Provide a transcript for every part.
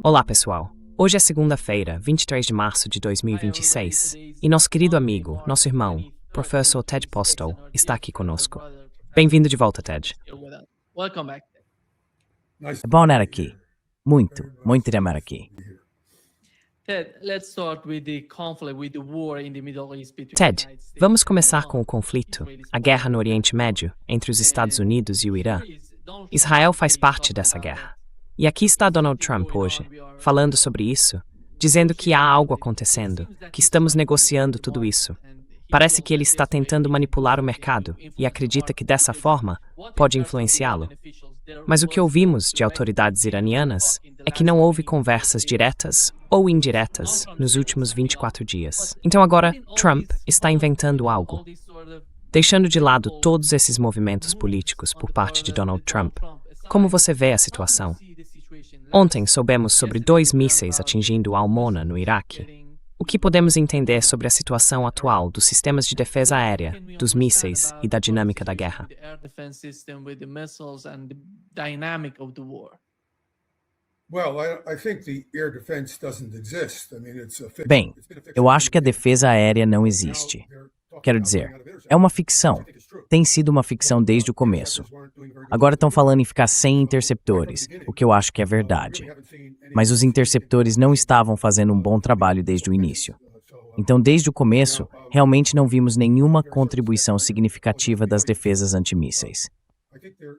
Olá, pessoal. Hoje é segunda-feira, 23 de março de 2026, e nosso querido amigo, nosso irmão, Professor Ted Postel, está aqui conosco. Bem-vindo de volta, Ted. É bom estar aqui. Muito amar aqui. Ted, vamos começar com o conflito, a guerra no Oriente Médio, entre os Estados Unidos e o Irã. Israel faz parte dessa guerra. E aqui está Donald Trump hoje, falando sobre isso, dizendo que há algo acontecendo, que estamos negociando tudo isso. Parece que ele está tentando manipular o mercado e acredita que dessa forma pode influenciá-lo. Mas o que ouvimos de autoridades iranianas é que não houve conversas diretas ou indiretas nos últimos 24 dias. Então agora, Trump está inventando algo. Deixando de lado todos esses movimentos políticos por parte de Donald Trump, como você vê a situação? Ontem soubemos sobre 2 mísseis atingindo Al-Mona, no Iraque. O que podemos entender sobre a situação atual dos sistemas de defesa aérea, dos mísseis e da dinâmica da guerra? Bem, eu acho que a defesa aérea não existe. Quero dizer, é uma ficção. Tem sido uma ficção desde o começo. Agora estão falando em ficar sem interceptores, o que eu acho que é verdade. Mas os interceptores não estavam fazendo um bom trabalho desde o início. Então, desde o começo, realmente não vimos nenhuma contribuição significativa das defesas antimísseis.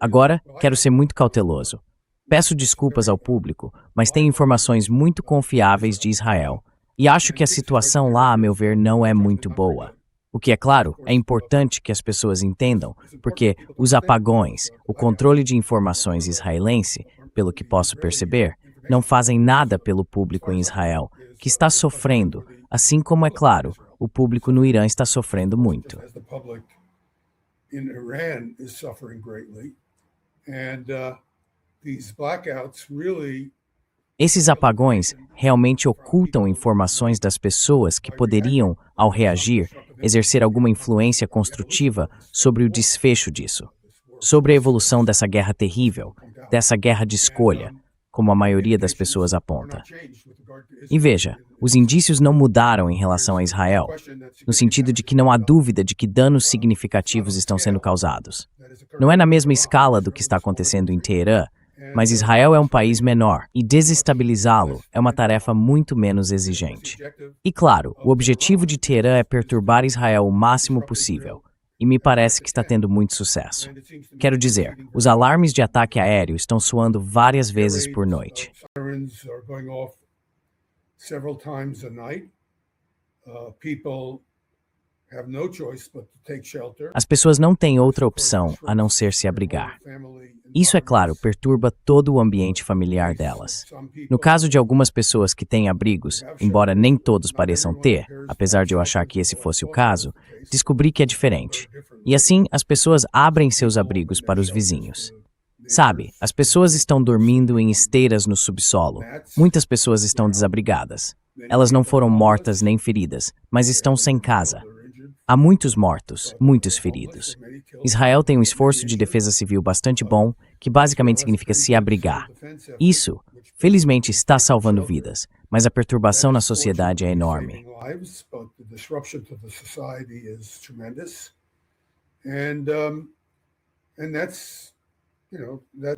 Agora, quero ser muito cauteloso. Peço desculpas ao público, mas tenho informações muito confiáveis de Israel. E acho que a situação lá, a meu ver, não é muito boa. O que, é claro, é importante que as pessoas entendam, porque os apagões, o controle de informações israelense, pelo que posso perceber, não fazem nada pelo público em Israel, que está sofrendo, assim como, é claro, o público no Irã está sofrendo muito. Esses apagões realmente ocultam informações das pessoas que poderiam, ao reagir, exercer alguma influência construtiva sobre o desfecho disso, sobre a evolução dessa guerra terrível, dessa guerra de escolha, como a maioria das pessoas aponta. E veja, os indícios não mudaram em relação a Israel, no sentido de que não há dúvida de que danos significativos estão sendo causados. Não é na mesma escala do que está acontecendo em Teherã, mas Israel é um país menor e desestabilizá-lo é uma tarefa muito menos exigente. E claro, o objetivo de Teherã é perturbar Israel o máximo possível, e me parece que está tendo muito sucesso. Quero dizer, os alarmes de ataque aéreo estão soando várias vezes por noite. As pessoas não têm outra opção a não ser se abrigar. Isso, é claro, perturba todo o ambiente familiar delas. No caso de algumas pessoas que têm abrigos, embora nem todos pareçam ter, apesar de eu achar que esse fosse o caso, descobri que é diferente. E assim, as pessoas abrem seus abrigos para os vizinhos. Sabe, as pessoas estão dormindo em esteiras no subsolo. Muitas pessoas estão desabrigadas. Elas não foram mortas nem feridas, mas estão sem casa. Há muitos mortos, muitos feridos. Israel tem um esforço de defesa civil bastante bom, que basicamente significa se abrigar. Isso, felizmente, está salvando vidas, mas a perturbação na sociedade é enorme.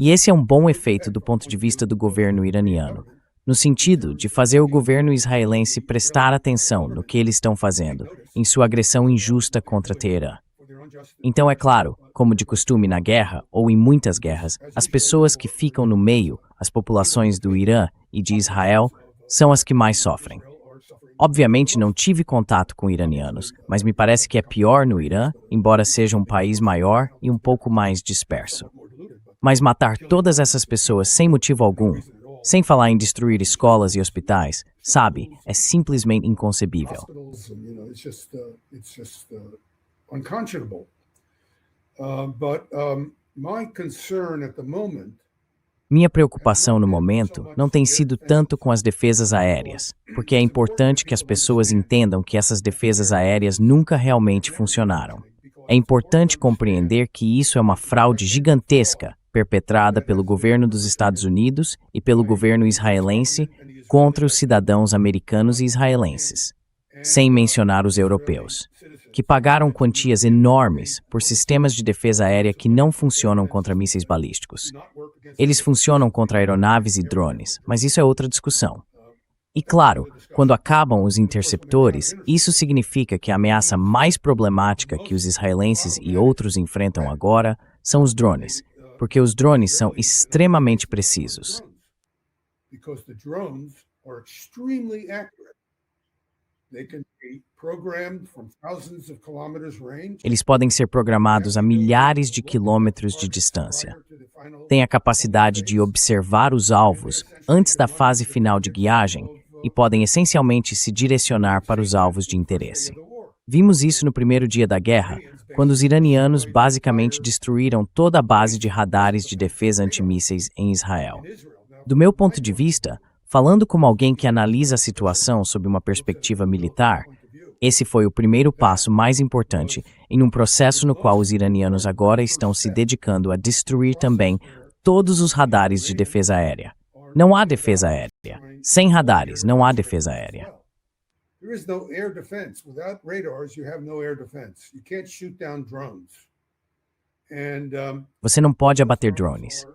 E esse é um bom efeito do ponto de vista do governo iraniano, no sentido de fazer o governo israelense prestar atenção no que eles estão fazendo, em sua agressão injusta contra Teherã. Então, é claro, como de costume na guerra, ou em muitas guerras, as pessoas que ficam no meio, as populações do Irã e de Israel, são as que mais sofrem. Obviamente não tive contato com iranianos, mas me parece que é pior no Irã, embora seja um país maior e um pouco mais disperso. Mas matar todas essas pessoas sem motivo algum, sem falar em destruir escolas e hospitais, sabe, é simplesmente inconcebível. Minha preocupação no momento não tem sido tanto com as defesas aéreas, porque é importante que as pessoas entendam que essas defesas aéreas nunca realmente funcionaram. É importante compreender que isso é uma fraude gigantesca perpetrada pelo governo dos Estados Unidos e pelo governo israelense contra os cidadãos americanos e israelenses, sem mencionar os europeus, que pagaram quantias enormes por sistemas de defesa aérea que não funcionam contra mísseis balísticos. Eles funcionam contra aeronaves e drones, mas isso é outra discussão. E claro, quando acabam os interceptores, isso significa que a ameaça mais problemática que os israelenses e outros enfrentam agora são os drones, porque os drones são extremamente precisos. Eles podem ser programados a milhares de quilômetros de distância. Têm a capacidade de observar os alvos antes da fase final de guiagem e podem essencialmente se direcionar para os alvos de interesse. Vimos isso no primeiro dia da guerra, quando os iranianos basicamente destruíram toda a base de radares de defesa antimísseis em Israel. Do meu ponto de vista, falando como alguém que analisa a situação sob uma perspectiva militar, esse foi o primeiro passo mais importante em um processo no qual os iranianos agora estão se dedicando a destruir também todos os radares de defesa aérea. Não há defesa aérea. Sem radares, não há defesa aérea. There is no air defense. Without radars, you have no air defense. You can't shoot down drones. Você não pode abater drones.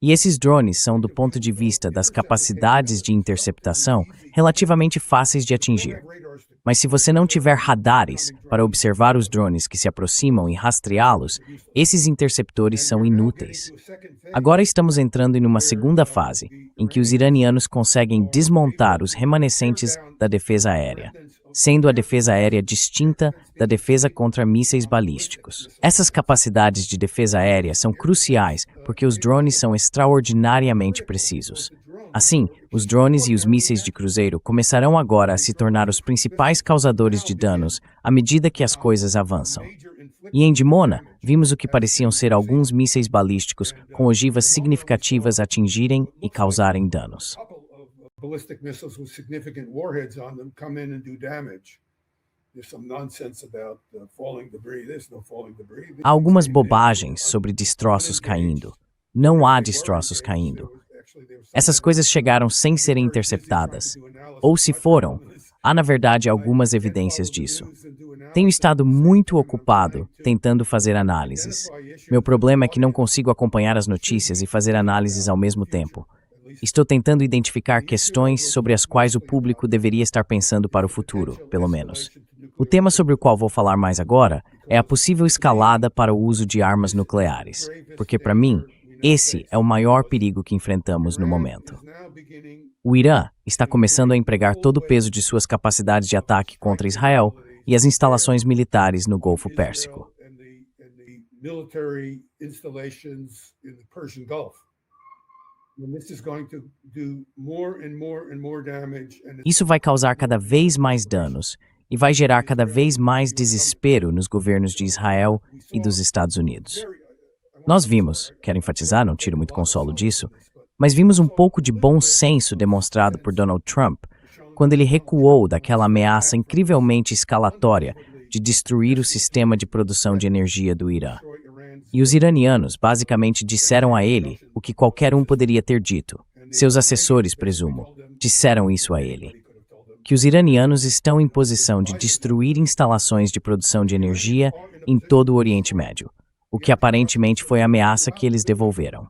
E esses drones são, do ponto de vista das capacidades de interceptação, relativamente fáceis de atingir. Mas se você não tiver radares para observar os drones que se aproximam e rastreá-los, esses interceptores são inúteis. Agora estamos entrando em uma segunda fase, em que os iranianos conseguem desmontar os remanescentes da defesa aérea, sendo a defesa aérea distinta da defesa contra mísseis balísticos. Essas capacidades de defesa aérea são cruciais porque os drones são extraordinariamente precisos. Assim, os drones e os mísseis de cruzeiro começarão agora a se tornar os principais causadores de danos à medida que as coisas avançam. E em Dimona, vimos o que pareciam ser alguns mísseis balísticos com ogivas significativas atingirem e causarem danos. Ballistic missiles with significant warheads on them come in and do damage. There's some nonsense about falling debris. There's no falling debris. Há algumas bobagens sobre destroços caindo. Não há destroços caindo. Essas coisas chegaram sem serem interceptadas. Ou se foram, há na verdade algumas evidências disso. Tenho estado muito ocupado tentando fazer análises. Meu problema é que não consigo acompanhar as notícias e fazer análises ao mesmo tempo. Estou tentando identificar questões sobre as quais o público deveria estar pensando para o futuro, pelo menos. O tema sobre o qual vou falar mais agora é a possível escalada para o uso de armas nucleares, porque, para mim, esse é o maior perigo que enfrentamos no momento. O Irã está começando a empregar todo o peso de suas capacidades de ataque contra Israel e as instalações militares no Golfo Pérsico. Isso vai causar cada vez mais danos e vai gerar cada vez mais desespero nos governos de Israel e dos Estados Unidos. Nós vimos, quero enfatizar, não tiro muito consolo disso, mas vimos um pouco de bom senso demonstrado por Donald Trump quando ele recuou daquela ameaça incrivelmente escalatória de destruir o sistema de produção de energia do Irã. E os iranianos basicamente disseram a ele o que qualquer um poderia ter dito. Seus assessores, presumo, disseram isso a ele. Que os iranianos estão em posição de destruir instalações de produção de energia em todo o Oriente Médio, o que aparentemente foi a ameaça que eles devolveram.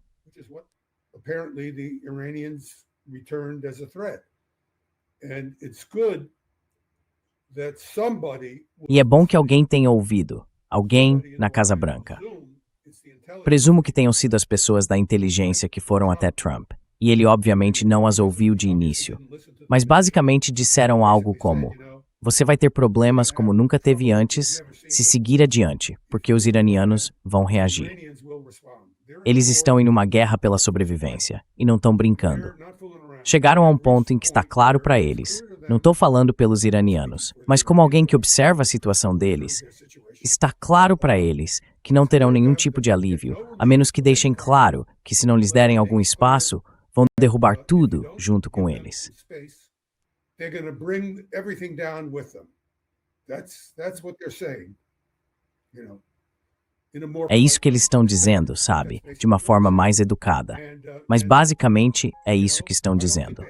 E é bom que alguém tenha ouvido, alguém na Casa Branca. Presumo que tenham sido as pessoas da inteligência que foram até Trump, e ele obviamente não as ouviu de início, mas basicamente disseram algo como: você vai ter problemas como nunca teve antes se seguir adiante, porque os iranianos vão reagir. Eles estão em uma guerra pela sobrevivência, e não estão brincando. Chegaram a um ponto em que está claro para eles, não estou falando pelos iranianos, mas como alguém que observa a situação deles, está claro para eles que não terão nenhum tipo de alívio, a menos que deixem claro que se não lhes derem algum espaço, vão derrubar tudo junto com eles. É isso que eles estão dizendo, sabe? De uma forma mais educada. Mas basicamente é isso que estão dizendo.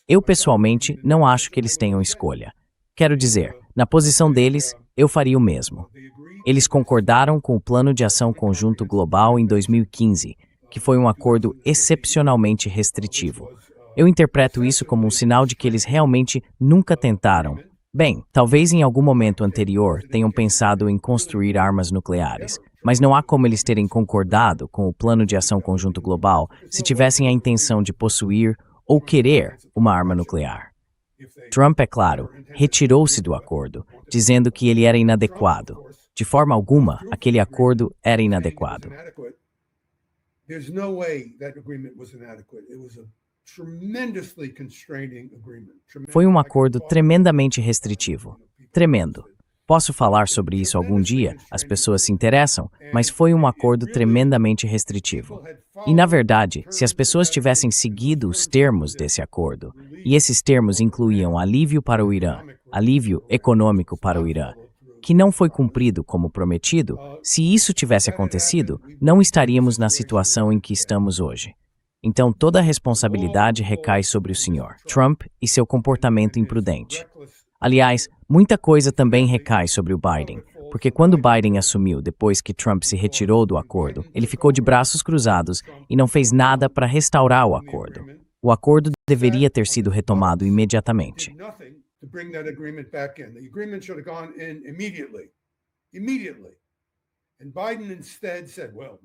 Eu, pessoalmente, não acho que eles tenham escolha. Quero dizer, na posição deles, eu faria o mesmo. Eles concordaram com o Plano de Ação Conjunto Global em 2015, que foi um acordo excepcionalmente restritivo. Eu interpreto isso como um sinal de que eles realmente nunca tentaram. Bem, talvez em algum momento anterior tenham pensado em construir armas nucleares, mas não há como eles terem concordado com o Plano de Ação Conjunto Global se tivessem a intenção de possuir ou querer uma arma nuclear. Trump, é claro, retirou-se do acordo, dizendo que ele era inadequado. De forma alguma, aquele acordo era inadequado. Foi um acordo tremendamente restritivo. Tremendo. Posso falar sobre isso algum dia, as pessoas se interessam, mas foi um acordo tremendamente restritivo. E, na verdade, se as pessoas tivessem seguido os termos desse acordo, e esses termos incluíam alívio para o Irã, alívio econômico para o Irã, que não foi cumprido como prometido, se isso tivesse acontecido, não estaríamos na situação em que estamos hoje. Então toda a responsabilidade recai sobre o senhor Trump e seu comportamento imprudente. Aliás, muita coisa também recai sobre o Biden, porque quando Biden assumiu depois que Trump se retirou do acordo, ele ficou de braços cruzados e não fez nada para restaurar o acordo. O acordo deveria ter sido retomado imediatamente.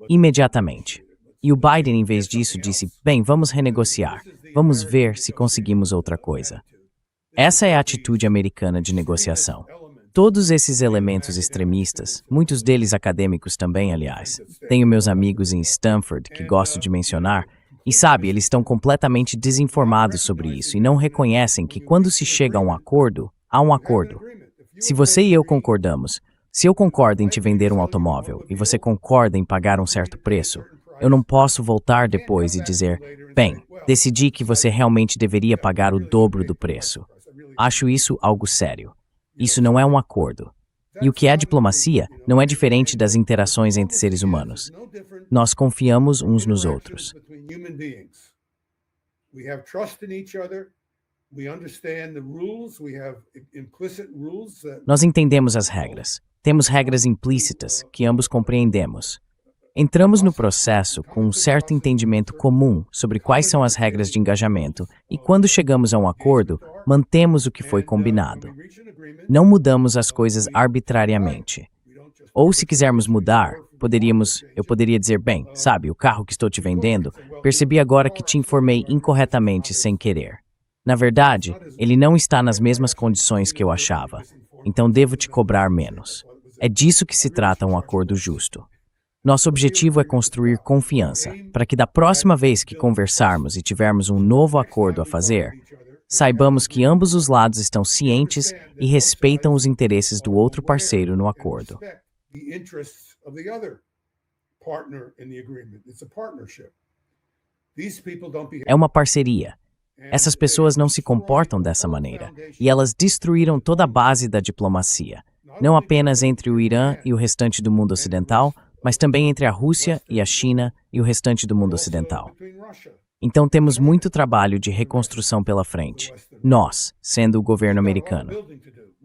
Imediatamente. E o Biden, em vez disso, disse, bem, vamos renegociar. Vamos ver se conseguimos outra coisa. Essa é a atitude americana de negociação. Todos esses elementos extremistas, muitos deles acadêmicos também, aliás. Tenho meus amigos em Stanford que gosto de mencionar, e sabe, eles estão completamente desinformados sobre isso e não reconhecem que quando se chega a um acordo, há um acordo. Se você e eu concordamos, se eu concordo em te vender um automóvel e você concorda em pagar um certo preço, eu não posso voltar depois e dizer, bem, decidi que você realmente deveria pagar o dobro do preço. Acho isso algo sério. Isso não é um acordo. E o que é diplomacia não é diferente das interações entre seres humanos. Nós confiamos uns nos outros. Nós entendemos as regras. Temos regras implícitas que ambos compreendemos. Entramos no processo com um certo entendimento comum sobre quais são as regras de engajamento e, quando chegamos a um acordo, mantemos o que foi combinado. Não mudamos as coisas arbitrariamente. Ou, se quisermos mudar, eu poderia dizer, bem, sabe, o carro que estou te vendendo, percebi agora que te informei incorretamente sem querer. Na verdade, ele não está nas mesmas condições que eu achava, então devo te cobrar menos. É disso que se trata um acordo justo. Nosso objetivo é construir confiança, para que da próxima vez que conversarmos e tivermos um novo acordo a fazer, saibamos que ambos os lados estão cientes e respeitam os interesses do outro parceiro no acordo. É uma parceria. Essas pessoas não se comportam dessa maneira, e elas destruíram toda a base da diplomacia, não apenas entre o Irã e o restante do mundo ocidental, mas também entre a Rússia e a China e o restante do mundo ocidental. Então temos muito trabalho de reconstrução pela frente, nós, sendo o governo americano.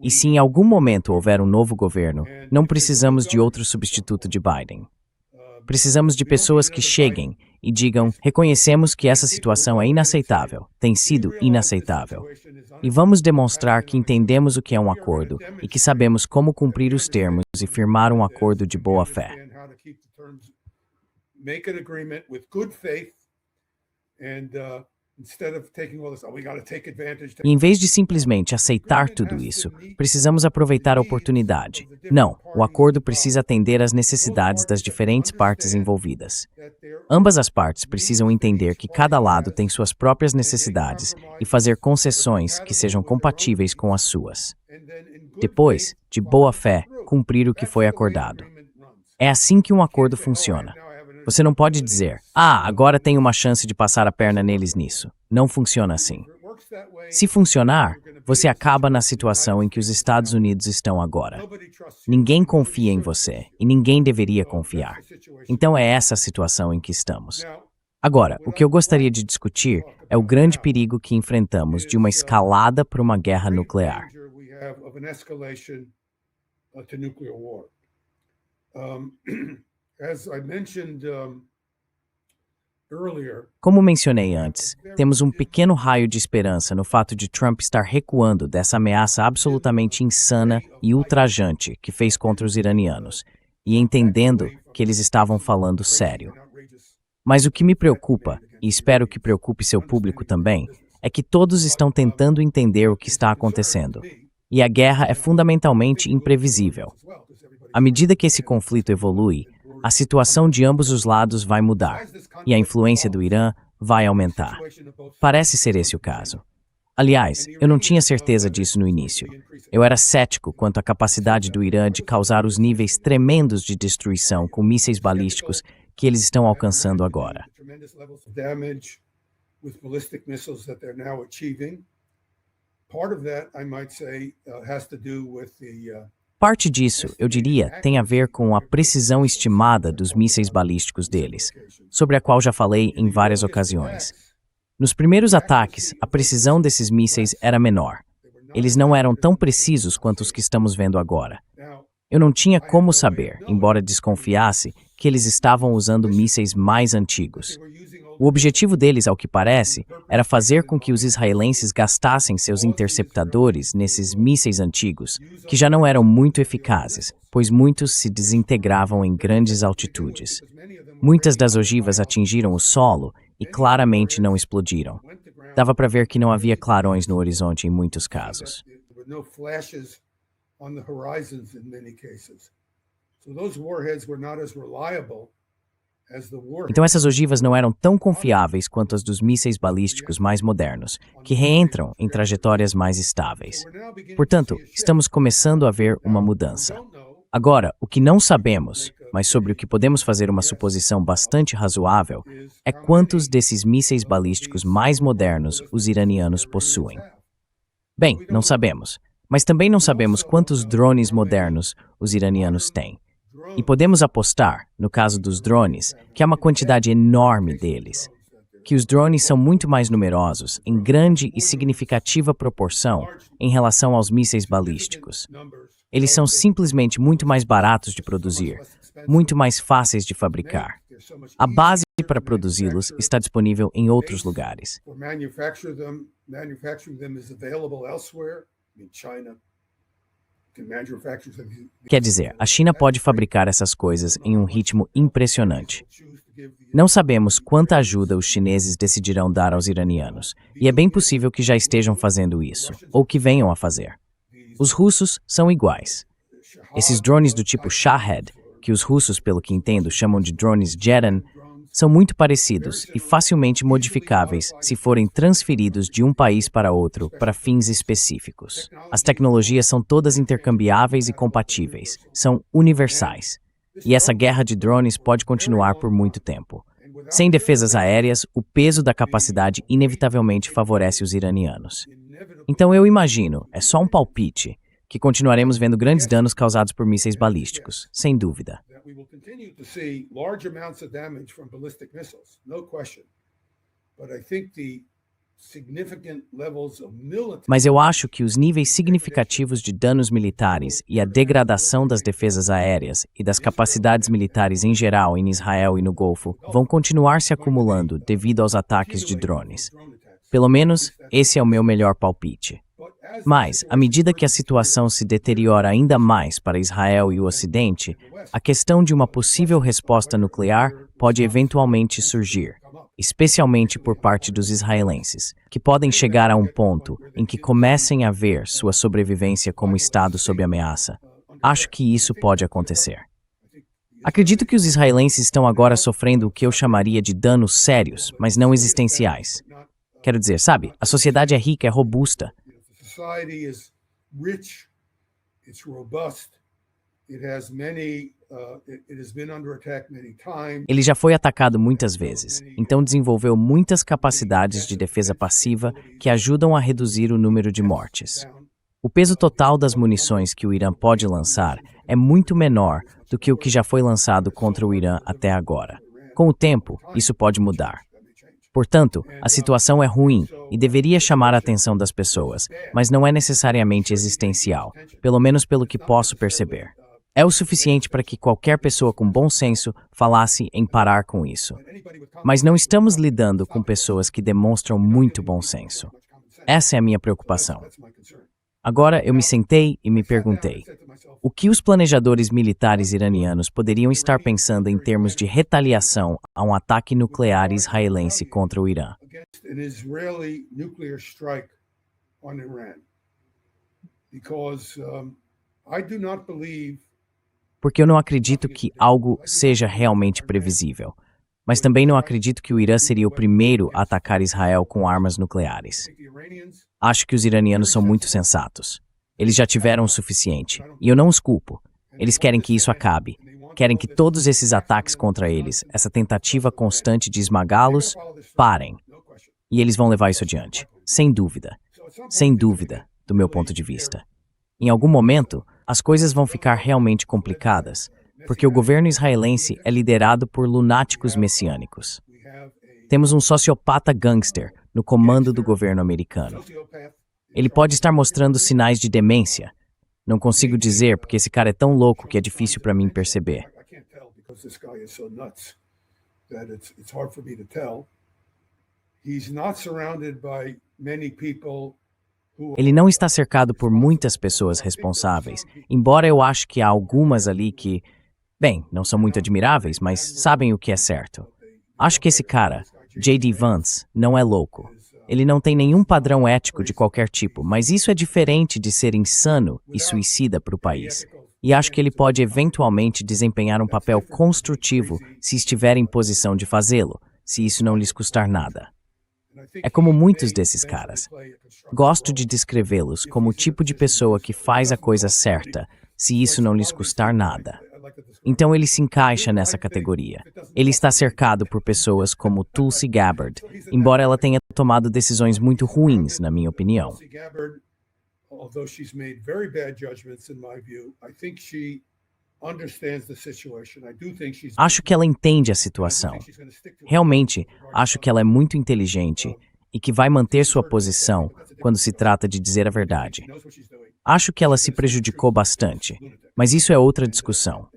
E se em algum momento houver um novo governo, não precisamos de outro substituto de Biden. Precisamos de pessoas que cheguem e digam, reconhecemos que essa situação é inaceitável, tem sido inaceitável. E vamos demonstrar que entendemos o que é um acordo e que sabemos como cumprir os termos e firmar um acordo de boa fé. E em vez de simplesmente aceitar tudo isso, precisamos aproveitar a oportunidade. Não, o acordo precisa atender às necessidades das diferentes partes envolvidas. Ambas as partes precisam entender que cada lado tem suas próprias necessidades e fazer concessões que sejam compatíveis com as suas. Depois, de boa fé, cumprir o que foi acordado. É assim que um acordo funciona. Você não pode dizer, agora tenho uma chance de passar a perna neles nisso. Não funciona assim. Se funcionar, você acaba na situação em que os Estados Unidos estão agora. Ninguém confia em você e ninguém deveria confiar. Então é essa a situação em que estamos. Agora, o que eu gostaria de discutir é o grande perigo que enfrentamos de uma escalada para uma guerra nuclear. Como mencionei antes, temos um pequeno raio de esperança no fato de Trump estar recuando dessa ameaça absolutamente insana e ultrajante que fez contra os iranianos, e entendendo que eles estavam falando sério. Mas o que me preocupa, e espero que preocupe seu público também, é que todos estão tentando entender o que está acontecendo. E a guerra é fundamentalmente imprevisível. À medida que esse conflito evolui, a situação de ambos os lados vai mudar, e a influência do Irã vai aumentar. Parece ser esse o caso. Aliás, eu não tinha certeza disso no início. Eu era cético quanto à capacidade do Irã de causar os níveis tremendos de destruição com mísseis balísticos que eles estão alcançando agora. Parte disso, eu diria, tem a ver com a precisão estimada dos mísseis balísticos deles, sobre a qual já falei em várias ocasiões. Nos primeiros ataques, a precisão desses mísseis era menor. Eles não eram tão precisos quanto os que estamos vendo agora. Eu não tinha como saber, embora desconfiasse, que eles estavam usando mísseis mais antigos. O objetivo deles, ao que parece, era fazer com que os israelenses gastassem seus interceptadores nesses mísseis antigos, que já não eram muito eficazes, pois muitos se desintegravam em grandes altitudes. Muitas das ogivas atingiram o solo e claramente não explodiram. Dava para ver que não havia clarões no horizonte em muitos casos. Então essas ogivas não eram tão confiáveis quanto as dos mísseis balísticos mais modernos, que reentram em trajetórias mais estáveis. Portanto, estamos começando a ver uma mudança. Agora, o que não sabemos, mas sobre o que podemos fazer uma suposição bastante razoável, é quantos desses mísseis balísticos mais modernos os iranianos possuem. Bem, não sabemos, mas também não sabemos quantos drones modernos os iranianos têm. E podemos apostar, no caso dos drones, que há uma quantidade enorme deles. Que os drones são muito mais numerosos, em grande e significativa proporção, em relação aos mísseis balísticos. Eles são simplesmente muito mais baratos de produzir, muito mais fáceis de fabricar. A base para produzi-los está disponível em outros lugares. Quer dizer, a China pode fabricar essas coisas em um ritmo impressionante. Não sabemos quanta ajuda os chineses decidirão dar aos iranianos, e é bem possível que já estejam fazendo isso, ou que venham a fazer. Os russos são iguais. Esses drones do tipo Shahed, que os russos, pelo que entendo, chamam de drones Geran, são muito parecidos e facilmente modificáveis se forem transferidos de um país para outro para fins específicos. As tecnologias são todas intercambiáveis e compatíveis, são universais. E essa guerra de drones pode continuar por muito tempo. Sem defesas aéreas, o peso da capacidade inevitavelmente favorece os iranianos. Então eu imagino, é só um palpite, que continuaremos vendo grandes danos causados por mísseis balísticos, sem dúvida. Mas eu acho que os níveis significativos de danos militares e a degradação das defesas aéreas e das capacidades militares em geral em Israel e no Golfo vão continuar se acumulando devido aos ataques de drones. Pelo menos, esse é o meu melhor palpite. Mas, à medida que a situação se deteriora ainda mais para Israel e o Ocidente, a questão de uma possível resposta nuclear pode eventualmente surgir, especialmente por parte dos israelenses, que podem chegar a um ponto em que comecem a ver sua sobrevivência como Estado sob ameaça. Acho que isso pode acontecer. Acredito que os israelenses estão agora sofrendo o que eu chamaria de danos sérios, mas não existenciais. Quero dizer, sabe, a sociedade é rica, é robusta. Ele já foi atacado muitas vezes, então desenvolveu muitas capacidades de defesa passiva que ajudam a reduzir o número de mortes. O peso total das munições que o Irã pode lançar é muito menor do que o que já foi lançado contra o Irã até agora. Com o tempo, isso pode mudar. Portanto, a situação é ruim e deveria chamar a atenção das pessoas, mas não é necessariamente existencial, pelo menos pelo que posso perceber. É o suficiente para que qualquer pessoa com bom senso falasse em parar com isso. Mas não estamos lidando com pessoas que demonstram muito bom senso. Essa é a minha preocupação. Agora eu me sentei e me perguntei: o que os planejadores militares iranianos poderiam estar pensando em termos de retaliação a um ataque nuclear israelense contra o Irã? Porque eu não acredito que algo seja realmente previsível. Mas também não acredito que o Irã seria o primeiro a atacar Israel com armas nucleares. Acho que os iranianos são muito sensatos. Eles já tiveram o suficiente, e eu não os culpo. Eles querem que isso acabe. Querem que todos esses ataques contra eles, essa tentativa constante de esmagá-los, parem. E eles vão levar isso adiante. Sem dúvida. Sem dúvida, do meu ponto de vista. Em algum momento, as coisas vão ficar realmente complicadas, porque o governo israelense é liderado por lunáticos messiânicos. Temos um sociopata gangster no comando do governo americano. Ele pode estar mostrando sinais de demência. Não consigo dizer porque esse cara é tão louco que é difícil para mim perceber. Ele não está cercado por muitas pessoas responsáveis, embora eu acho que há algumas ali que, bem, não são muito admiráveis, mas sabem o que é certo. Acho que esse cara, J.D. Vance, não é louco. Ele não tem nenhum padrão ético de qualquer tipo, mas isso é diferente de ser insano e suicida para o país. E acho que ele pode eventualmente desempenhar um papel construtivo se estiver em posição de fazê-lo, se isso não lhes custar nada. É como muitos desses caras. Gosto de descrevê-los como o tipo de pessoa que faz a coisa certa, se isso não lhes custar nada. Então ele se encaixa nessa categoria. Ele está cercado por pessoas como Tulsi Gabbard, embora ela tenha tomado decisões muito ruins, na minha opinião. Acho que ela entende a situação. Realmente, acho que ela é muito inteligente e que vai manter sua posição quando se trata de dizer a verdade. Acho que ela se prejudicou bastante, mas isso é outra discussão.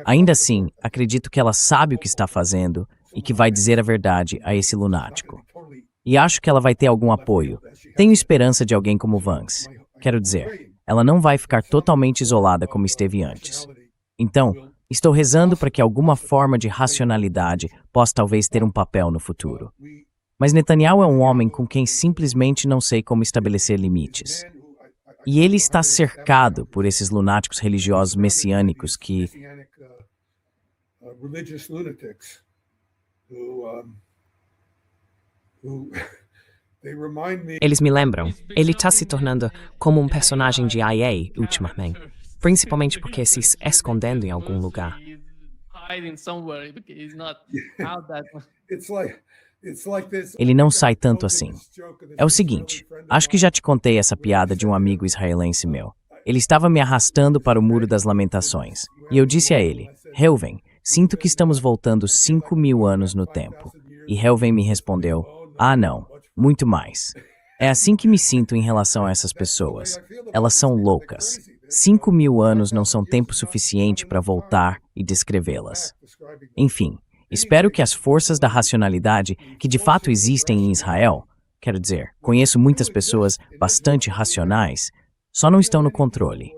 Ainda assim, acredito que ela sabe o que está fazendo e que vai dizer a verdade a esse lunático. E acho que ela vai ter algum apoio. Tenho esperança de alguém como Vance. Quero dizer, ela não vai ficar totalmente isolada como esteve antes. Então, estou rezando para que alguma forma de racionalidade possa talvez ter um papel no futuro. Mas Netanyahu é um homem com quem simplesmente não sei como estabelecer limites. E ele está cercado por esses lunáticos religiosos messiânicos que... Eles me lembram. Ele está se tornando como um personagem de IA ultimamente. Principalmente porque se escondendo em algum lugar. Ele não sai tanto assim. É o seguinte, acho que já te contei essa piada de um amigo israelense meu. Ele estava me arrastando para o Muro das Lamentações, e eu disse a ele, Helven, sinto que estamos voltando 5.000 anos no tempo. E Helven me respondeu, não, muito mais. É assim que me sinto em relação a essas pessoas. Elas são loucas. 5.000 anos não são tempo suficiente para voltar e descrevê-las. Enfim, espero que as forças da racionalidade que de fato existem em Israel, quero dizer, conheço muitas pessoas bastante racionais, só não estão no controle.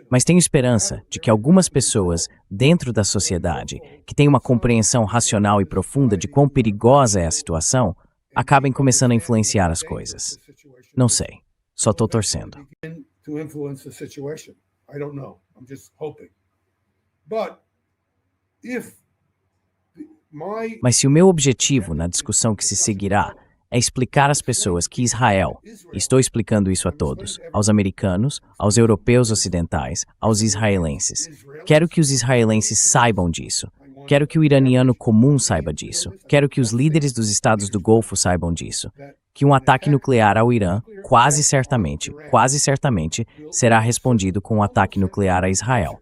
Mas tenho esperança de que algumas pessoas dentro da sociedade que têm uma compreensão racional e profunda de quão perigosa é a situação, acabem começando a influenciar as coisas. Não sei, só estou torcendo. To influence the situation. I don't know. I'm just hoping. Mas se o meu objetivo na discussão que se seguirá é explicar às pessoas que Israel, estou explicando isso a todos, aos americanos, aos europeus ocidentais, aos israelenses. Quero que os israelenses saibam disso. Quero que o iraniano comum saiba disso. Quero que os líderes dos estados do Golfo saibam disso. Que um ataque nuclear ao Irã, quase certamente, será respondido com um ataque nuclear a Israel.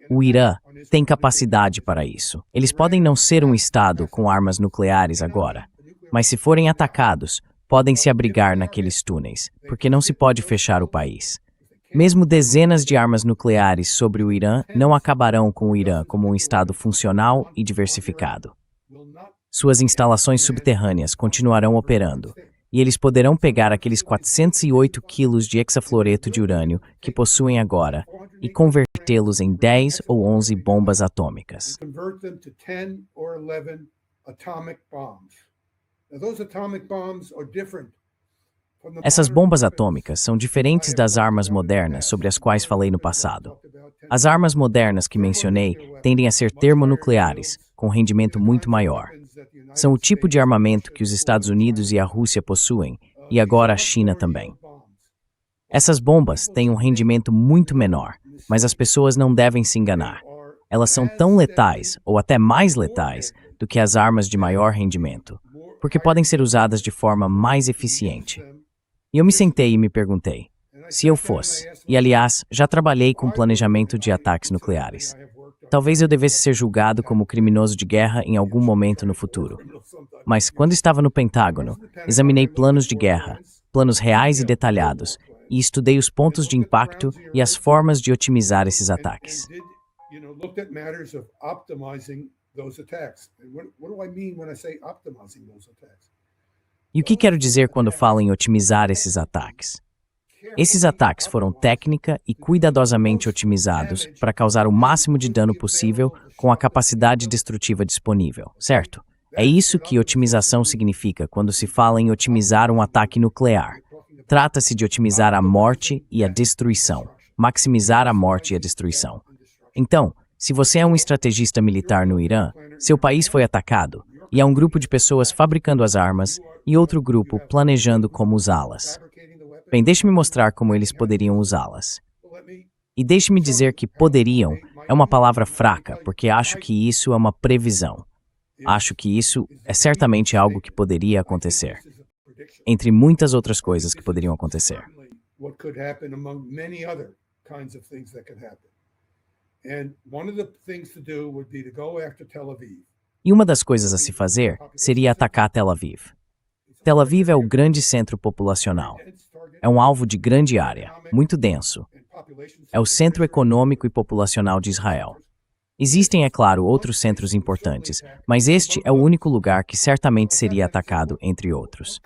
O Irã tem capacidade para isso. Eles podem não ser um estado com armas nucleares agora, mas se forem atacados, podem se abrigar naqueles túneis, porque não se pode fechar o país. Mesmo dezenas de armas nucleares sobre o Irã não acabarão com o Irã como um estado funcional e diversificado. Suas instalações subterrâneas continuarão operando, e eles poderão pegar aqueles 408 quilos de hexafluoreto de urânio que possuem agora e convertê-los em 10 ou 11 bombas atômicas. Essas bombas atômicas são diferentes das armas modernas sobre as quais falei no passado. As armas modernas que mencionei tendem a ser termonucleares, com rendimento muito maior. São o tipo de armamento que os Estados Unidos e a Rússia possuem, e agora a China também. Essas bombas têm um rendimento muito menor, mas as pessoas não devem se enganar. Elas são tão letais, ou até mais letais, do que as armas de maior rendimento, porque podem ser usadas de forma mais eficiente. E eu me sentei e me perguntei, se eu fosse, e aliás, já trabalhei com planejamento de ataques nucleares, talvez eu devesse ser julgado como criminoso de guerra em algum momento no futuro. Mas, quando estava no Pentágono, examinei planos de guerra, planos reais e detalhados, e estudei os pontos de impacto e as formas de otimizar esses ataques. E o que quero dizer quando falo em otimizar esses ataques? Esses ataques foram técnica e cuidadosamente otimizados para causar o máximo de dano possível com a capacidade destrutiva disponível, certo? É isso que otimização significa quando se fala em otimizar um ataque nuclear. Trata-se de otimizar a morte e a destruição, maximizar a morte e a destruição. Então, se você é um estrategista militar no Irã, seu país foi atacado, e há um grupo de pessoas fabricando as armas e outro grupo planejando como usá-las. Bem, deixe-me mostrar como eles poderiam usá-las. E deixe-me dizer que poderiam é uma palavra fraca, porque acho que isso é uma previsão. Acho que isso é certamente algo que poderia acontecer, entre muitas outras coisas que poderiam acontecer. E uma das coisas a se fazer seria atacar Tel Aviv. Tel Aviv é o grande centro populacional. É um alvo de grande área, muito denso. É o centro econômico e populacional de Israel. Existem, é claro, outros centros importantes, mas este é o único lugar que certamente seria atacado, entre outros.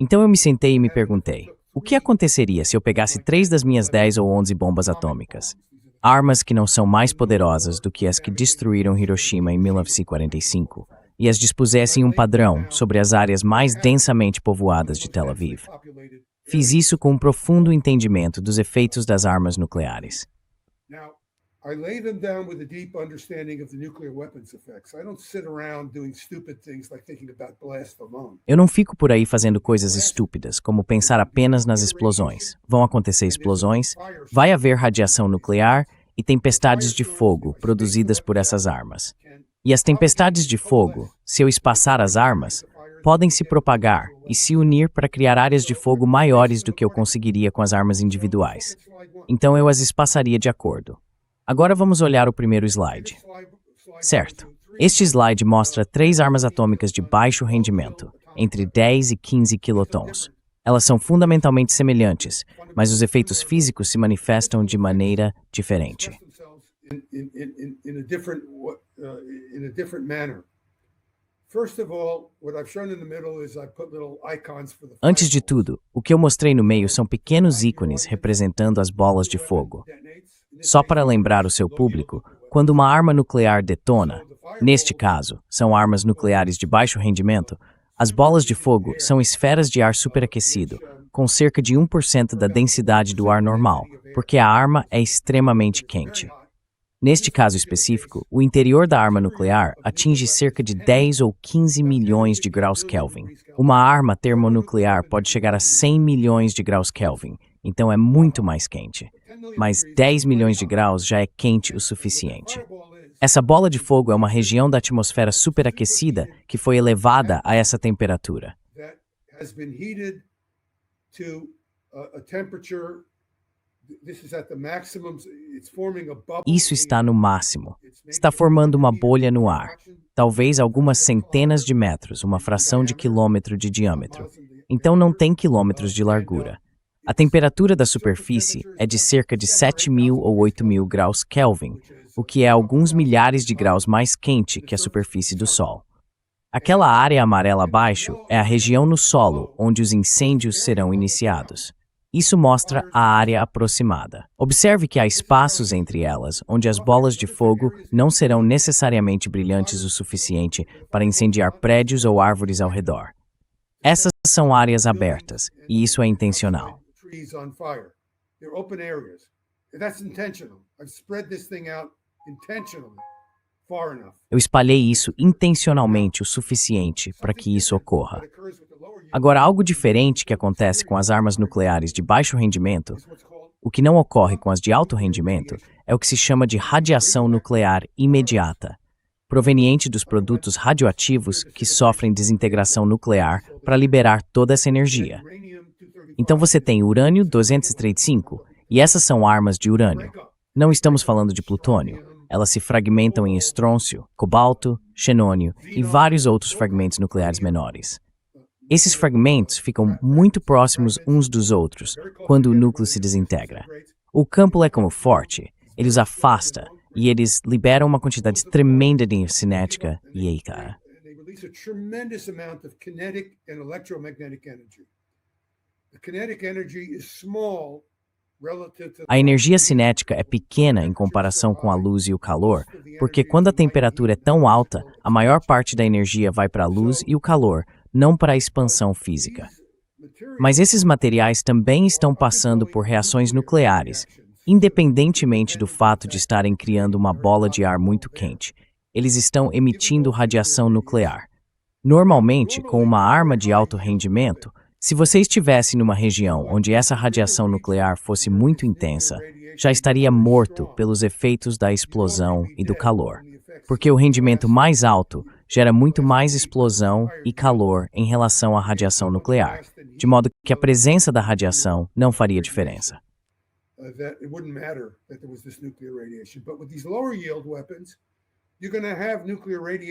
Então eu me sentei e me perguntei, o que aconteceria se eu pegasse 3 das minhas 10 ou 11 bombas atômicas? Armas que não são mais poderosas do que as que destruíram Hiroshima em 1945, e as dispusesse em um padrão sobre as áreas mais densamente povoadas de Tel Aviv. Fiz isso com um profundo entendimento dos efeitos das armas nucleares. I lay them down with a deep understanding of the nuclear weapons effects. I don't sit around doing stupid things like thinking about blast alone. Eu não fico por aí fazendo coisas estúpidas, como pensar apenas nas explosões. Vão acontecer explosões, vai haver radiação nuclear e tempestades de fogo produzidas por essas armas. E as tempestades de fogo, se eu espaçar as armas, podem se propagar e se unir para criar áreas de fogo maiores do que eu conseguiria com as armas individuais. Então eu as espaçaria de acordo. Agora vamos olhar o primeiro slide. Certo. Este slide mostra 3 armas atômicas de baixo rendimento, entre 10 e 15 quilotons. Elas são fundamentalmente semelhantes, mas os efeitos físicos se manifestam de maneira diferente. Antes de tudo, o que eu mostrei no meio são pequenos ícones representando as bolas de fogo. Só para lembrar o seu público, quando uma arma nuclear detona, neste caso, são armas nucleares de baixo rendimento, as bolas de fogo são esferas de ar superaquecido, com cerca de 1% da densidade do ar normal, porque a arma é extremamente quente. Neste caso específico, o interior da arma nuclear atinge cerca de 10 ou 15 milhões de graus Kelvin. Uma arma termonuclear pode chegar a 100 milhões de graus Kelvin, então é muito mais quente. Mas 10 milhões de graus já é quente o suficiente. Essa bola de fogo é uma região da atmosfera superaquecida que foi elevada a essa temperatura. Isso está no máximo. Está formando uma bolha no ar, talvez algumas centenas de metros, uma fração de quilômetro de diâmetro. Então não tem quilômetros de largura. A temperatura da superfície é de cerca de 7.000 ou 8.000 graus Kelvin, o que é alguns milhares de graus mais quente que a superfície do Sol. Aquela área amarela abaixo é a região no solo onde os incêndios serão iniciados. Isso mostra a área aproximada. Observe que há espaços entre elas, onde as bolas de fogo não serão necessariamente brilhantes o suficiente para incendiar prédios ou árvores ao redor. Essas são áreas abertas, e isso é intencional. Eu espalhei isso intencionalmente o suficiente para que isso ocorra. Agora, algo diferente que acontece com as armas nucleares de baixo rendimento, o que não ocorre com as de alto rendimento, é o que se chama de radiação nuclear imediata, proveniente dos produtos radioativos que sofrem desintegração nuclear para liberar toda essa energia. Então você tem urânio-235, e essas são armas de urânio. Não estamos falando de plutônio. Elas se fragmentam em estrôncio, cobalto, xenônio e vários outros fragmentos nucleares menores. Esses fragmentos ficam muito próximos uns dos outros quando o núcleo se desintegra. O campo é como forte, ele os afasta e eles liberam uma quantidade tremenda de cinética e aí, cara. A energia cinética é pequena em comparação com a luz e o calor, porque quando a temperatura é tão alta, a maior parte da energia vai para a luz e o calor, não para a expansão física. Mas esses materiais também estão passando por reações nucleares, independentemente do fato de estarem criando uma bola de ar muito quente. Eles estão emitindo radiação nuclear. Normalmente, com uma arma de alto rendimento, se você estivesse numa região onde essa radiação nuclear fosse muito intensa, já estaria morto pelos efeitos da explosão e do calor, porque o rendimento mais alto gera muito mais explosão e calor em relação à radiação nuclear, de modo que a presença da radiação não faria diferença.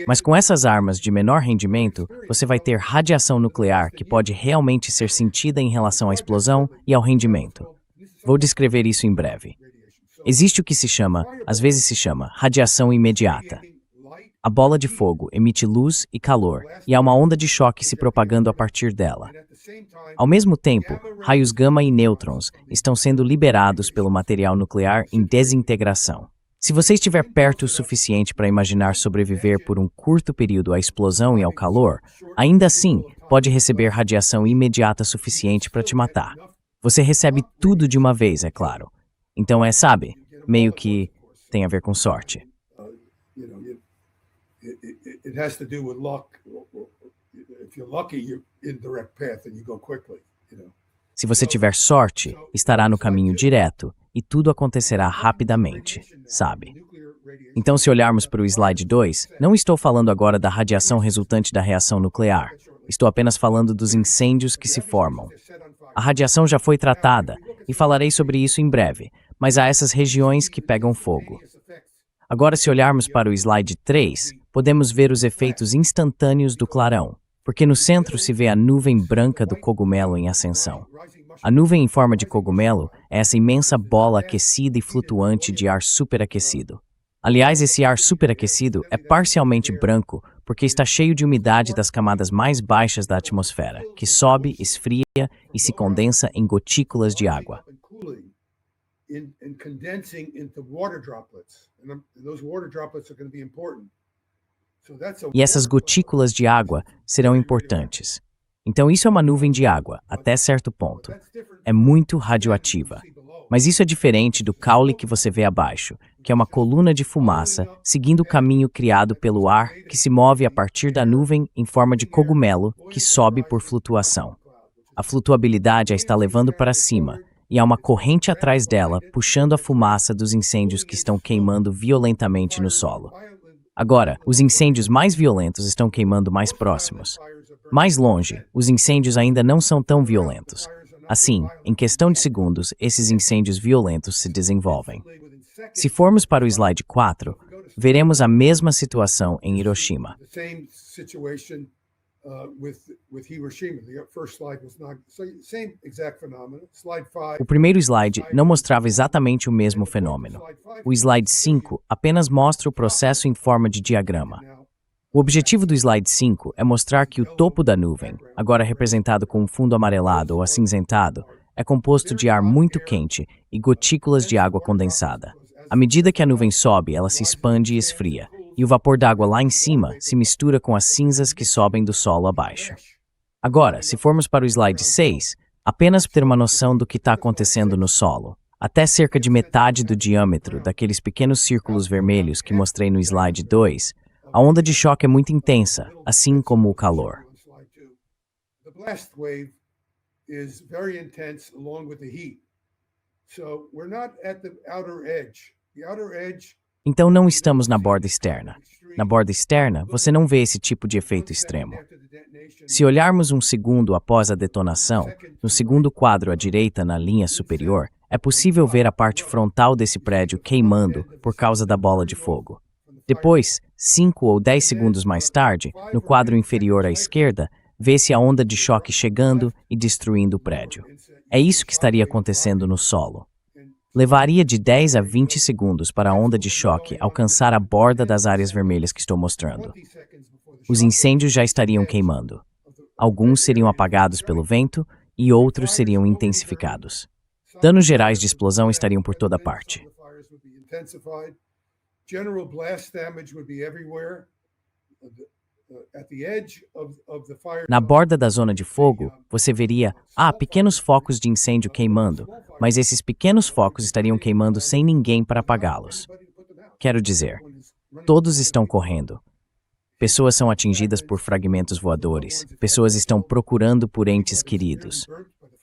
Mas com essas armas de menor rendimento, você vai ter radiação nuclear que pode realmente ser sentida em relação à explosão e ao rendimento. Vou descrever isso em breve. Existe o que às vezes se chama, radiação imediata. A bola de fogo emite luz e calor, e há uma onda de choque se propagando a partir dela. Ao mesmo tempo, raios gama e nêutrons estão sendo liberados pelo material nuclear em desintegração. Se você estiver perto o suficiente para imaginar sobreviver por um curto período à explosão e ao calor, ainda assim pode receber radiação imediata suficiente para te matar. Você recebe tudo de uma vez, é claro. Então meio que tem a ver com sorte. It has to do with luck. If you're lucky, you're in direct path and you go quickly, Se você tiver sorte, estará no caminho direto e tudo acontecerá rapidamente, sabe? Então, se olharmos para o slide 2, não estou falando agora da radiação resultante da reação nuclear. Estou apenas falando dos incêndios que se formam. A radiação já foi tratada, e falarei sobre isso em breve, mas há essas regiões que pegam fogo. Agora, se olharmos para o slide 3, podemos ver os efeitos instantâneos do clarão, porque no centro se vê a nuvem branca do cogumelo em ascensão. A nuvem em forma de cogumelo é essa imensa bola aquecida e flutuante de ar superaquecido. Aliás, esse ar superaquecido é parcialmente branco porque está cheio de umidade das camadas mais baixas da atmosfera, que sobe, esfria e se condensa em gotículas de água. E essas gotículas de água serão importantes. Então isso é uma nuvem de água, até certo ponto. É muito radioativa. Mas isso é diferente do caule que você vê abaixo, que é uma coluna de fumaça seguindo o caminho criado pelo ar que se move a partir da nuvem em forma de cogumelo que sobe por flutuação. A flutuabilidade a está levando para cima, e há uma corrente atrás dela puxando a fumaça dos incêndios que estão queimando violentamente no solo. Agora, os incêndios mais violentos estão queimando mais próximos. Mais longe, os incêndios ainda não são tão violentos. Assim, em questão de segundos, esses incêndios violentos se desenvolvem. Se formos para o slide 4, veremos a mesma situação em Hiroshima. O primeiro slide não mostrava exatamente o mesmo fenômeno. O slide 5 apenas mostra o processo em forma de diagrama. O objetivo do slide 5 é mostrar que o topo da nuvem, agora representado com um fundo amarelado ou acinzentado, é composto de ar muito quente e gotículas de água condensada. À medida que a nuvem sobe, ela se expande e esfria, e o vapor d'água lá em cima se mistura com as cinzas que sobem do solo abaixo. Agora, se formos para o slide 6, apenas ter uma noção do que está acontecendo no solo, até cerca de metade do diâmetro daqueles pequenos círculos vermelhos que mostrei no slide 2, a onda de choque é muito intensa, assim como o calor. Então não estamos na borda externa. Na borda externa, você não vê esse tipo de efeito extremo. Se olharmos um segundo após a detonação, no segundo quadro à direita na linha superior, é possível ver a parte frontal desse prédio queimando por causa da bola de fogo. Depois, 5 ou 10 segundos mais tarde, no quadro inferior à esquerda, vê-se a onda de choque chegando e destruindo o prédio. É isso que estaria acontecendo no solo. Levaria de 10 a 20 segundos para a onda de choque alcançar a borda das áreas vermelhas que estou mostrando. Os incêndios já estariam queimando. Alguns seriam apagados pelo vento e outros seriam intensificados. Danos gerais de explosão estariam por toda parte. General blast damage would be everywhere. At the edge of the fire. Na borda da zona de fogo, você veria, pequenos focos de incêndio queimando, mas esses pequenos focos estariam queimando sem ninguém para apagá-los. Quero dizer, todos estão correndo. Pessoas são atingidas por fragmentos voadores. Pessoas estão procurando por entes queridos.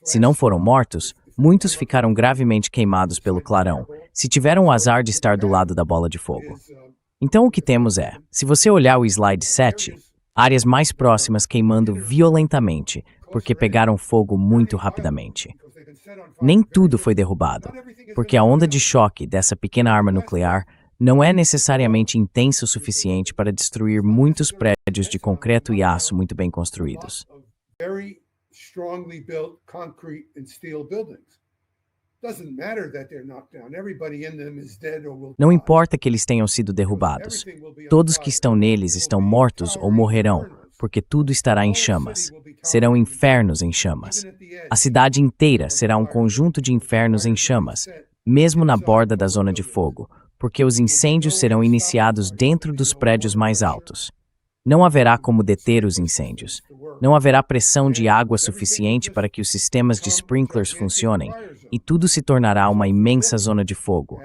Se não foram mortos, muitos ficaram gravemente queimados pelo clarão, se tiveram o azar de estar do lado da bola de fogo. Então o que temos é, se você olhar o slide 7, áreas mais próximas queimando violentamente, porque pegaram fogo muito rapidamente. Nem tudo foi derrubado, porque a onda de choque dessa pequena arma nuclear não é necessariamente intensa o suficiente para destruir muitos prédios de concreto e aço muito bem construídos. Não importa que eles tenham sido derrubados. Todos que estão neles estão mortos ou morrerão, porque tudo estará em chamas. Serão infernos em chamas. A cidade inteira será um conjunto de infernos em chamas, mesmo na borda da zona de fogo, porque os incêndios serão iniciados dentro dos prédios mais altos. Não haverá como deter os incêndios. Não haverá pressão de água suficiente para que os sistemas de sprinklers funcionem, e tudo se tornará uma imensa zona de fogo.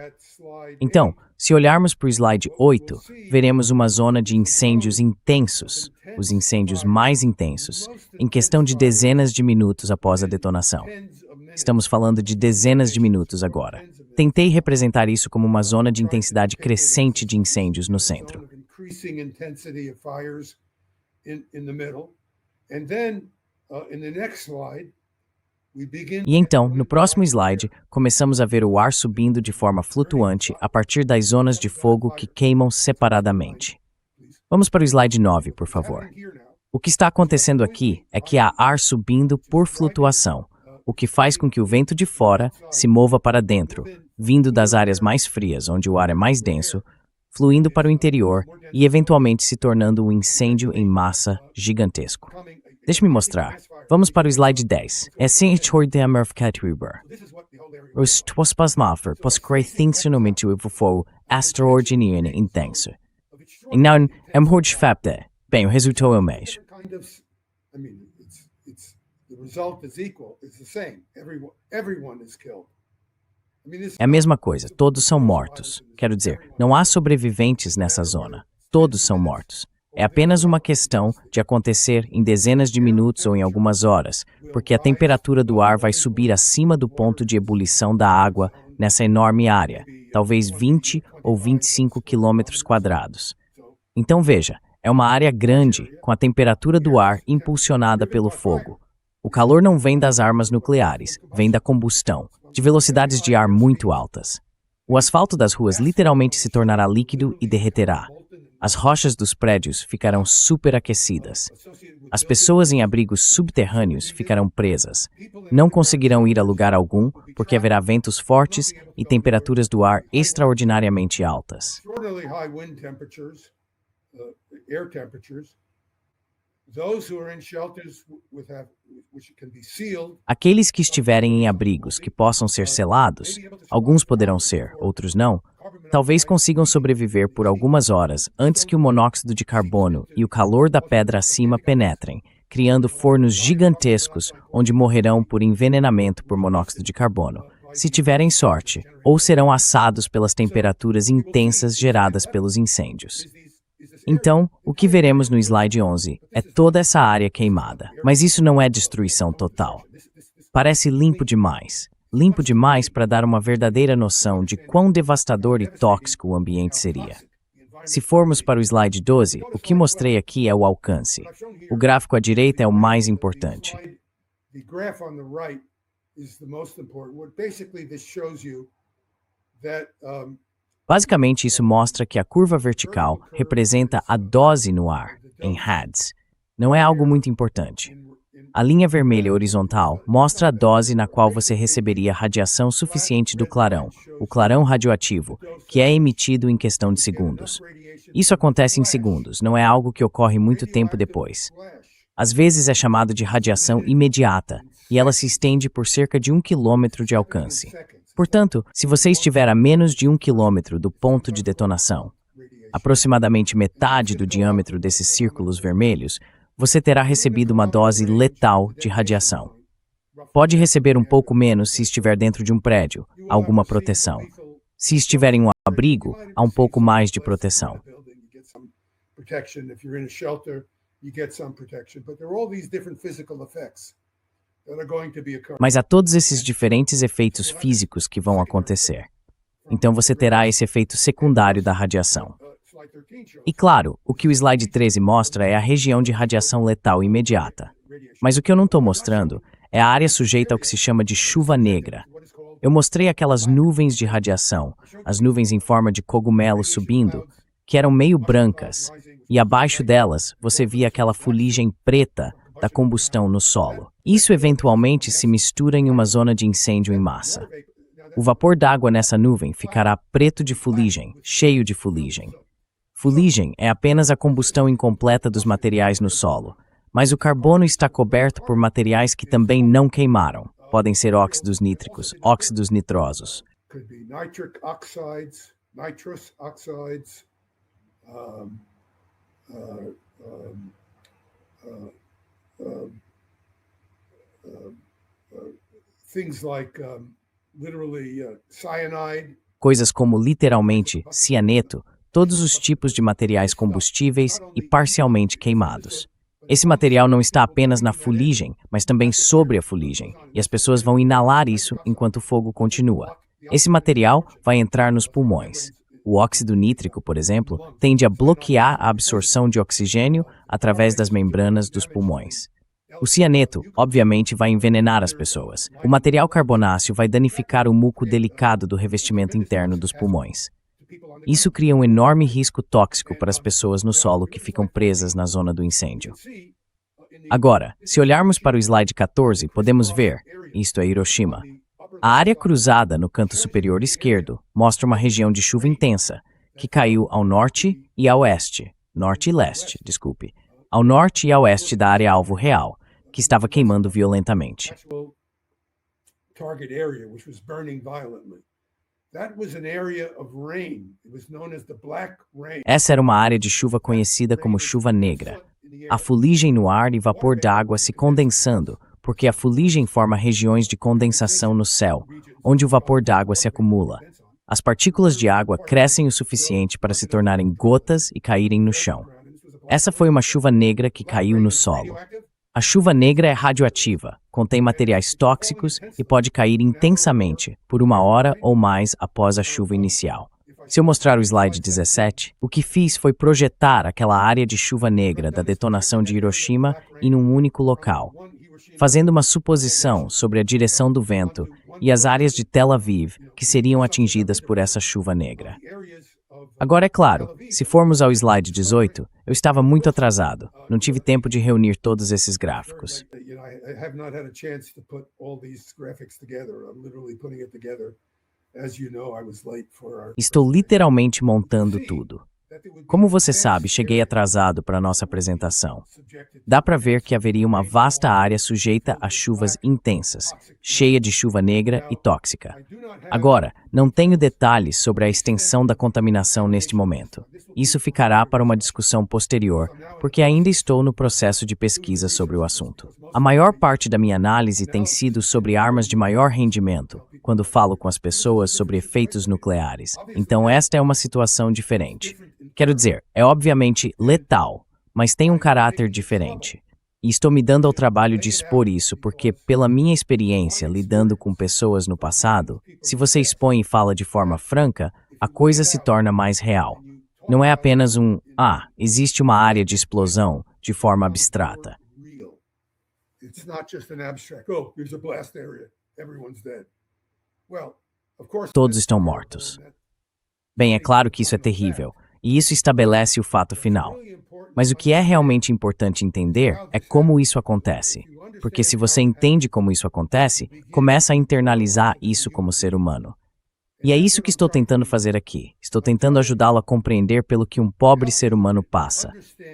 Então, se olharmos para o slide 8, veremos uma zona de incêndios intensos, os incêndios mais intensos, em questão de dezenas de minutos após a detonação. Estamos falando de dezenas de minutos agora. Tentei representar isso como uma zona de intensidade crescente de incêndios no centro. E então, no próximo slide, começamos a ver o ar subindo de forma flutuante a partir das zonas de fogo que queimam separadamente. Vamos para o slide 9, por favor. O que está acontecendo aqui é que há ar subindo por flutuação, o que faz com que o vento de fora se mova para dentro, vindo das áreas mais frias, onde o ar é mais denso, fluindo para o interior e eventualmente se tornando um incêndio em massa gigantesco. Deixe-me mostrar. Vamos para o slide 10. Assim extraordinário categoria. Os tospasmafer poscreithingsonomento for extraordinário intenso. E não é muito fácil. Bem, o resultado é o mesmo. The result is equal. It's the same. Everyone is killed. É a mesma coisa, todos são mortos. Quero dizer, não há sobreviventes nessa zona. Todos são mortos. É apenas uma questão de acontecer em dezenas de minutos ou em algumas horas, porque a temperatura do ar vai subir acima do ponto de ebulição da água nessa enorme área, talvez 20 ou 25 quilômetros quadrados. Então veja, é uma área grande, com a temperatura do ar impulsionada pelo fogo. O calor não vem das armas nucleares, vem da combustão, de velocidades de ar muito altas. O asfalto das ruas literalmente se tornará líquido e derreterá. As rochas dos prédios ficarão superaquecidas. As pessoas em abrigos subterrâneos ficarão presas. Não conseguirão ir a lugar algum porque haverá ventos fortes e temperaturas do ar extraordinariamente altas. Aqueles que estiverem em abrigos que possam ser selados, alguns poderão ser, outros não, talvez consigam sobreviver por algumas horas antes que o monóxido de carbono e o calor da pedra acima penetrem, criando fornos gigantescos onde morrerão por envenenamento por monóxido de carbono, se tiverem sorte, ou serão assados pelas temperaturas intensas geradas pelos incêndios. Então, o que veremos no slide 11 é toda essa área queimada, mas isso não é destruição total. Parece limpo demais para dar uma verdadeira noção de quão devastador e tóxico o ambiente seria. Se formos para o slide 12, o que mostrei aqui é o alcance. O gráfico à direita é o mais importante. Basicamente, isso mostra que a curva vertical representa a dose no ar, em HADS. Não é algo muito importante. A linha vermelha horizontal mostra a dose na qual você receberia radiação suficiente do clarão, o clarão radioativo, que é emitido em questão de segundos. Isso acontece em segundos, não é algo que ocorre muito tempo depois. Às vezes é chamado de radiação imediata, e ela se estende por cerca de 1 quilômetro de alcance. Portanto, se você estiver a menos de 1 quilômetro do ponto de detonação, aproximadamente metade do diâmetro desses círculos vermelhos, você terá recebido uma dose letal de radiação. Pode receber um pouco menos se estiver dentro de um prédio, alguma proteção. Se estiver em um abrigo, há um pouco mais de proteção. Mas há todos esses diferentes efeitos físicos que vão acontecer. Então você terá esse efeito secundário da radiação. E claro, o que o slide 13 mostra é a região de radiação letal imediata. Mas o que eu não estou mostrando é a área sujeita ao que se chama de chuva negra. Eu mostrei aquelas nuvens de radiação, as nuvens em forma de cogumelo subindo, que eram meio brancas, e abaixo delas você via aquela fuligem preta da combustão no solo. Isso eventualmente se mistura em uma zona de incêndio em massa. O vapor d'água nessa nuvem ficará preto de fuligem, cheio de fuligem. Fuligem é apenas a combustão incompleta dos materiais no solo, mas o carbono está coberto por materiais que também não queimaram. Podem ser óxidos nítricos, óxidos nitrosos. Coisas como literalmente cianeto, todos os tipos de materiais combustíveis e parcialmente queimados. Esse material não está apenas na fuligem, mas também sobre a fuligem, e as pessoas vão inalar isso enquanto o fogo continua. Esse material vai entrar nos pulmões. O óxido nítrico, por exemplo, tende a bloquear a absorção de oxigênio através das membranas dos pulmões. O cianeto, obviamente, vai envenenar as pessoas. O material carbonáceo vai danificar o muco delicado do revestimento interno dos pulmões. Isso cria um enorme risco tóxico para as pessoas no solo que ficam presas na zona do incêndio. Agora, se olharmos para o slide 14, podemos ver, isto é Hiroshima. A área cruzada no canto superior esquerdo mostra uma região de chuva intensa, que caiu ao norte e a oeste, norte e leste, desculpe, ao norte e a oeste da área-alvo real, que estava queimando violentamente. Essa era uma área de chuva conhecida como chuva negra. A fuligem no ar e vapor d'água se condensando, porque a fuligem forma regiões de condensação no céu, onde o vapor d'água se acumula. As partículas de água crescem o suficiente para se tornarem gotas e caírem no chão. Essa foi uma chuva negra que caiu no solo. A chuva negra é radioativa, contém materiais tóxicos e pode cair intensamente por 1 hora ou mais após a chuva inicial. Se eu mostrar o slide 17, o que fiz foi projetar aquela área de chuva negra da detonação de Hiroshima em um único local, fazendo uma suposição sobre a direção do vento e as áreas de Tel Aviv que seriam atingidas por essa chuva negra. Agora, é claro, se formos ao slide 18, eu estava muito atrasado. Não tive tempo de reunir todos esses gráficos. Estou literalmente montando tudo. Como você sabe, cheguei atrasado para a nossa apresentação. Dá para ver que haveria uma vasta área sujeita a chuvas intensas, cheia de chuva negra e tóxica. Agora, não tenho detalhes sobre a extensão da contaminação neste momento. Isso ficará para uma discussão posterior, porque ainda estou no processo de pesquisa sobre o assunto. A maior parte da minha análise tem sido sobre armas de maior rendimento, quando falo com as pessoas sobre efeitos nucleares. Então esta é uma situação diferente. Quero dizer, é obviamente letal, mas tem um caráter diferente. E estou me dando ao trabalho de expor isso porque, pela minha experiência lidando com pessoas no passado, se você expõe e fala de forma franca, a coisa se torna mais real. Não é apenas existe uma área de explosão de forma abstrata. Todos estão mortos. Bem, é claro que isso é terrível, e isso estabelece o fato final. Mas o que é realmente importante entender é como isso acontece. Porque se você entende como isso acontece, começa a internalizar isso como ser humano. E é isso que estou tentando fazer aqui. Estou tentando ajudá-lo a compreender pelo que um pobre ser humano passa.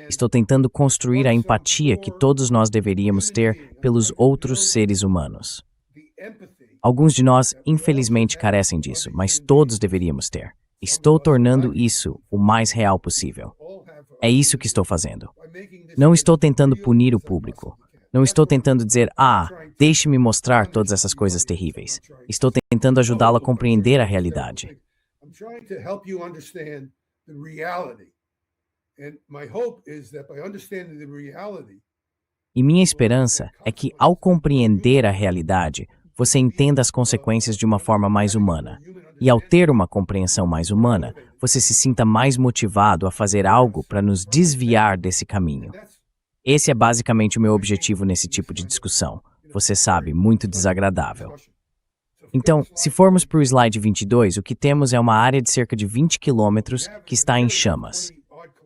Estou tentando construir a empatia que todos nós deveríamos ter pelos outros seres humanos. Alguns de nós, infelizmente, carecem disso, mas todos deveríamos ter. Estou tornando isso o mais real possível. É isso que estou fazendo. Não estou tentando punir o público. Não estou tentando dizer, deixe-me mostrar todas essas coisas terríveis. Estou tentando ajudá-lo a compreender a realidade. E minha esperança é que, ao compreender a realidade, você entenda as consequências de uma forma mais humana. E ao ter uma compreensão mais humana, você se sinta mais motivado a fazer algo para nos desviar desse caminho. Esse é basicamente o meu objetivo nesse tipo de discussão. Você sabe, muito desagradável. Então, se formos para o slide 22, o que temos é uma área de cerca de 20 quilômetros que está em chamas.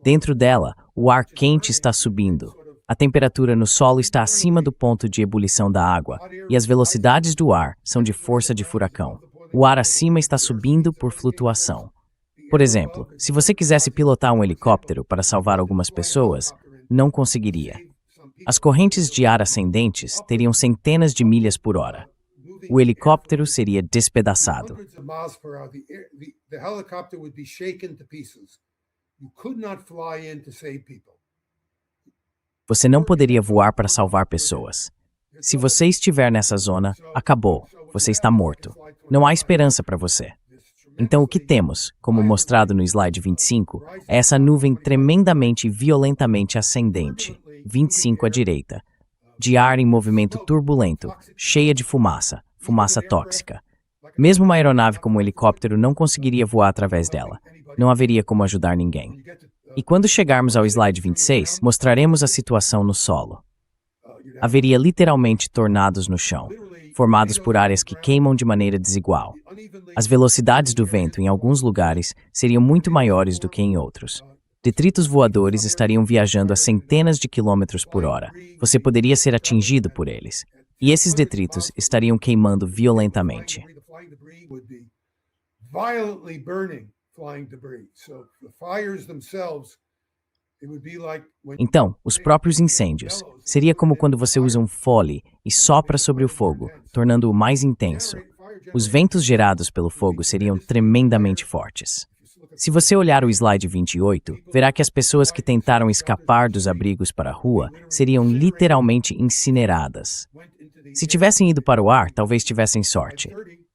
Dentro dela, o ar quente está subindo. A temperatura no solo está acima do ponto de ebulição da água, e as velocidades do ar são de força de furacão. O ar acima está subindo por flutuação. Por exemplo, se você quisesse pilotar um helicóptero para salvar algumas pessoas, não conseguiria. As correntes de ar ascendentes teriam centenas de milhas por hora. O helicóptero seria despedaçado. Você não poderia voar para salvar pessoas. Se você estiver nessa zona, acabou. Você está morto. Não há esperança para você. Então, o que temos, como mostrado no slide 25, é essa nuvem tremendamente e violentamente ascendente, 25 à direita, de ar em movimento turbulento, cheia de fumaça, fumaça tóxica. Mesmo uma aeronave como um helicóptero não conseguiria voar através dela. Não haveria como ajudar ninguém. E quando chegarmos ao slide 26, mostraremos a situação no solo. Haveria literalmente tornados no chão, formados por áreas que queimam de maneira desigual. As velocidades do vento em alguns lugares seriam muito maiores do que em outros. Detritos voadores estariam viajando a centenas de quilômetros por hora. Você poderia ser atingido por eles. E esses detritos estariam queimando violentamente. Então, os próprios incêndios. Seria como quando você usa um fole e sopra sobre o fogo, tornando-o mais intenso. Os ventos gerados pelo fogo seriam tremendamente fortes. Se você olhar o slide 28, verá que as pessoas que tentaram escapar dos abrigos para a rua seriam literalmente incineradas. Se tivessem ido para o ar, talvez tivessem sorte.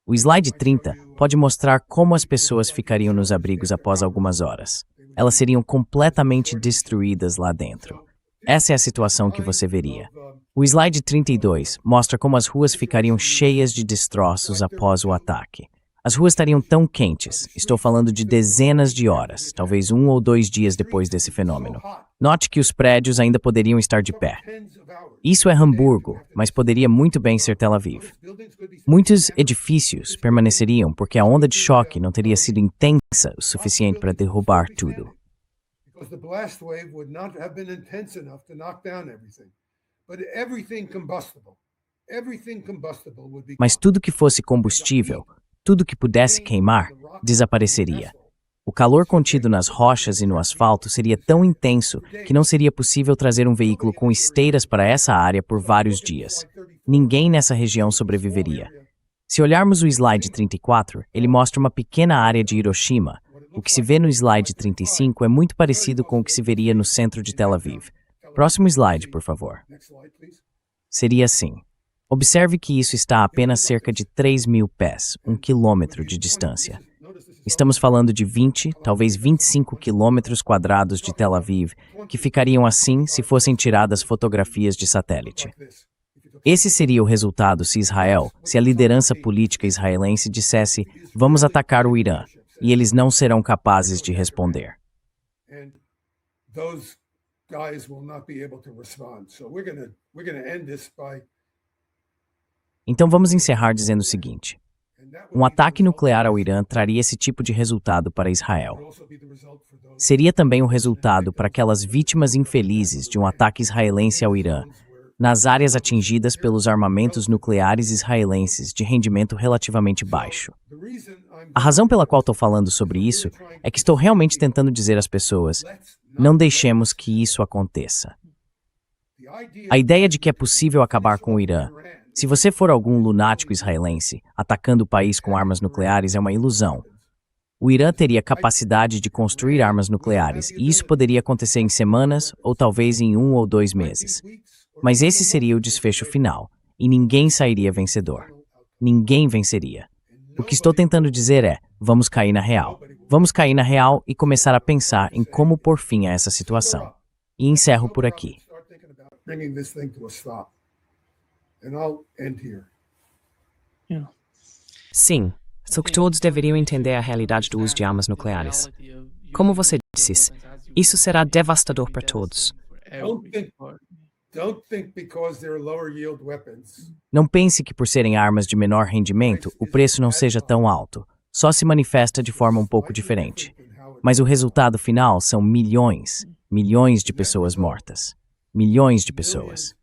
O slide 30 pode mostrar como as pessoas ficariam nos abrigos após algumas horas. Elas seriam completamente destruídas lá dentro. Essa é a situação que você veria. O slide 32 mostra como as ruas ficariam cheias de destroços após o ataque. As ruas estariam tão quentes, estou falando de dezenas de horas, talvez 1 ou 2 dias depois desse fenômeno. Note que os prédios ainda poderiam estar de pé. Isso é Hamburgo, mas poderia muito bem ser Tel Aviv. Muitos edifícios permaneceriam porque a onda de choque não teria sido intensa o suficiente para derrubar tudo. Mas tudo que fosse combustível, tudo que pudesse queimar, desapareceria. O calor contido nas rochas e no asfalto seria tão intenso que não seria possível trazer um veículo com esteiras para essa área por vários dias. Ninguém nessa região sobreviveria. Se olharmos o slide 34, ele mostra uma pequena área de Hiroshima. O que se vê no slide 35 é muito parecido com o que se veria no centro de Tel Aviv. Próximo slide, por favor. Seria assim. Observe que isso está a apenas cerca de 3.000 pés, 1 quilômetro de distância. Estamos falando de 20, talvez 25 quilômetros quadrados de Tel Aviv, que ficariam assim se fossem tiradas fotografias de satélite. Esse seria o resultado se a liderança política israelense dissesse vamos atacar o Irã, e eles não serão capazes de responder. Então vamos encerrar dizendo o seguinte. Um ataque nuclear ao Irã traria esse tipo de resultado para Israel. Seria também o resultado para aquelas vítimas infelizes de um ataque israelense ao Irã, nas áreas atingidas pelos armamentos nucleares israelenses de rendimento relativamente baixo. A razão pela qual estou falando sobre isso é que estou realmente tentando dizer às pessoas, não deixemos que isso aconteça. A ideia de que é possível acabar com o Irã, se você for algum lunático israelense atacando o país com armas nucleares, é uma ilusão. O Irã teria capacidade de construir armas nucleares e isso poderia acontecer em semanas ou talvez em 1 ou 2 meses. Mas esse seria o desfecho final e ninguém sairia vencedor. Ninguém venceria. O que estou tentando dizer é, vamos cair na real. Vamos cair na real e começar a pensar em como pôr fim a essa situação. E encerro por aqui. Sim, só que todos deveriam entender a realidade do uso de armas nucleares. Como você disse, isso será devastador para todos. Não pense que por serem armas de menor rendimento, o preço não seja tão alto. Só se manifesta de forma um pouco diferente. Mas o resultado final são milhões, milhões de pessoas mortas. Milhões de pessoas.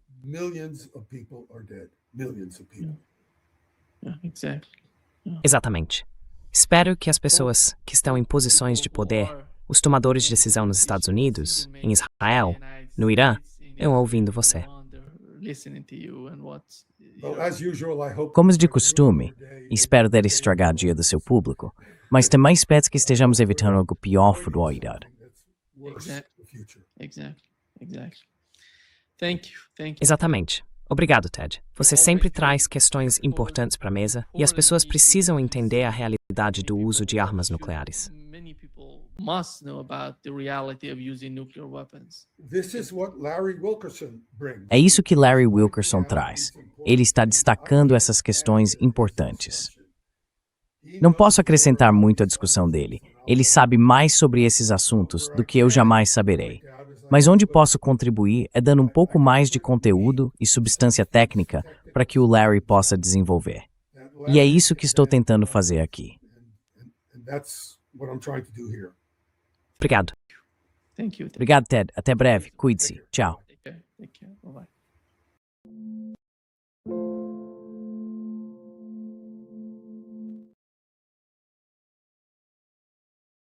Exatamente. Espero que as pessoas que estão em posições de poder, os tomadores de decisão nos Estados Unidos, em Israel, no Irã, estão ouvindo você. Como de costume, espero ter estragado o dia do seu público, mas também espero que estejamos evitando algo pior futuro. Exatamente. Obrigado, Ted. Você sempre traz questões importantes para a mesa e as pessoas precisam entender a realidade do uso de armas nucleares. É isso que Larry Wilkerson traz. Ele está destacando essas questões importantes. Não posso acrescentar muito à discussão dele. Ele sabe mais sobre esses assuntos do que eu jamais saberei. Mas onde posso contribuir é dando um pouco mais de conteúdo e substância técnica para que o Larry possa desenvolver. E é isso que estou tentando fazer aqui. Obrigado. Obrigado, Ted. Até breve. Cuide-se. Tchau.